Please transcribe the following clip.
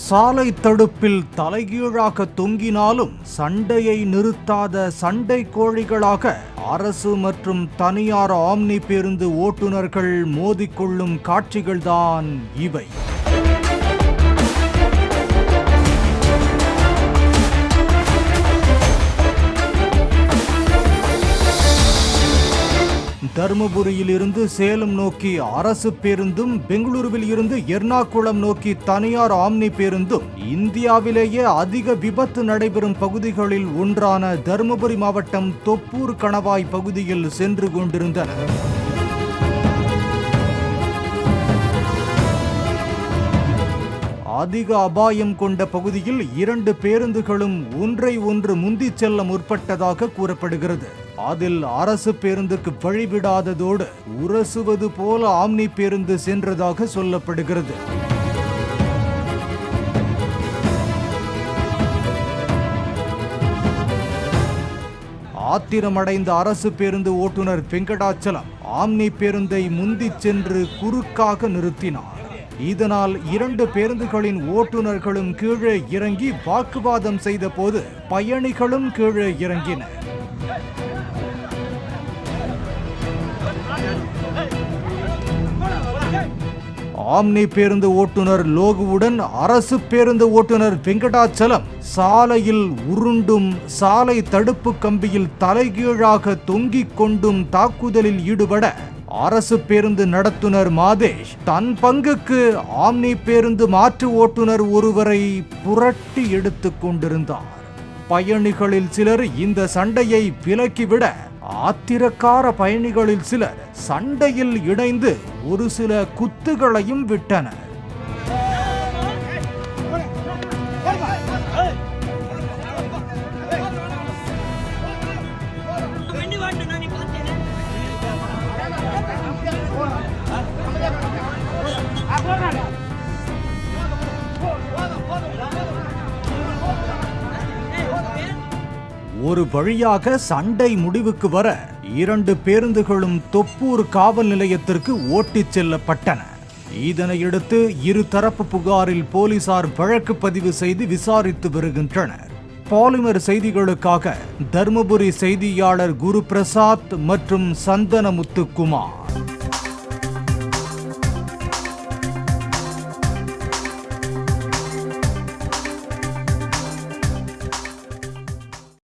சாலை தடுப்பில் தலைகீழாக தொங்கினாலும் சண்டையை நிறுத்தாத சண்டை கோழிகளாக அரசு மற்றும் தனியார் ஆம்னி பேருந்து ஓட்டுநர்கள் மோதிக்கொள்ளும் காட்சிகள்தான் இவை. தருமபுரியில் இருந்து சேலம் நோக்கி அரசு பேருந்தும், பெங்களூருவில் இருந்து எர்ணாகுளம் நோக்கி தனியார் ஆம்னி பேருந்தும் இந்தியாவிலேயே அதிக விபத்து நடைபெறும் பகுதிகளில் ஒன்றான தருமபுரி மாவட்டம் தொப்பூர் கணவாய் பகுதியில் சென்று கொண்டிருந்தன. அதிக அபாயம் கொண்ட பகுதியில் 2 பேருந்துகளும் ஒன்றை ஒன்று முந்திச் செல்ல முற்பட்டதாக கூறப்படுகிறது. அதில் அரசு பேருந்துக்கு வழிவிடாததோடு உரசுவது போல ஆம்னி பேருந்து சென்றதாக சொல்லப்படுகிறது. ஆத்திரமடைந்த அரசு பேருந்து ஓட்டுநர் வெங்கடாச்சலம் ஆம்னி பேருந்தை முந்திச் சென்று குறுக்காக நிறுத்தினார். இதனால் 2 பேருந்துகளின் ஓட்டுநர்களும் கீழே இறங்கி வாக்குவாதம் செய்த போது பயணிகளும் கீழே இறங்கினர். ஆம்னி பேருந்து ஓட்டுநர் லோகுவுடன் அரசு பேருந்து ஓட்டுநர் வெங்கடாச்சலம் சாலையில் உருண்டும் சாலை தடுப்பு கம்பியில் தலைகீழாக தொங்கிக் கொண்டும் தாக்குதலில் ஈடுபட அரசு பேருந்து நடத்துனர் மாதேஷ் தன் பங்குக்கு ஆம்னி பேருந்து மாற்று ஓட்டுநர் ஒருவரை புரட்டி எடுத்துக் கொண்டிருந்தார். பயணிகளில் சிலர் இந்த சண்டையை விலக்கிவிட ஆத்திரக்கார பயணிகளில் சிலர் சண்டையில் இணைந்து ஒரு சில குத்துகளையும் விட்டனர். ஒரு வழியாக சண்டை முடிவுக்கு வர 2 பேருந்துகளும் தொப்பூர் காவல் நிலையத்திற்கு ஓட்டிச் செல்லப்பட்டன. இதனையடுத்து இருதரப்பு புகாரில் போலீசார் வழக்கு பதிவு செய்து விசாரித்து வருகின்றனர். பாலிமர் செய்திகளுக்காக தர்மபுரி செய்தியாளர் குரு பிரசாத் மற்றும் சந்தன முத்துக்குமார்.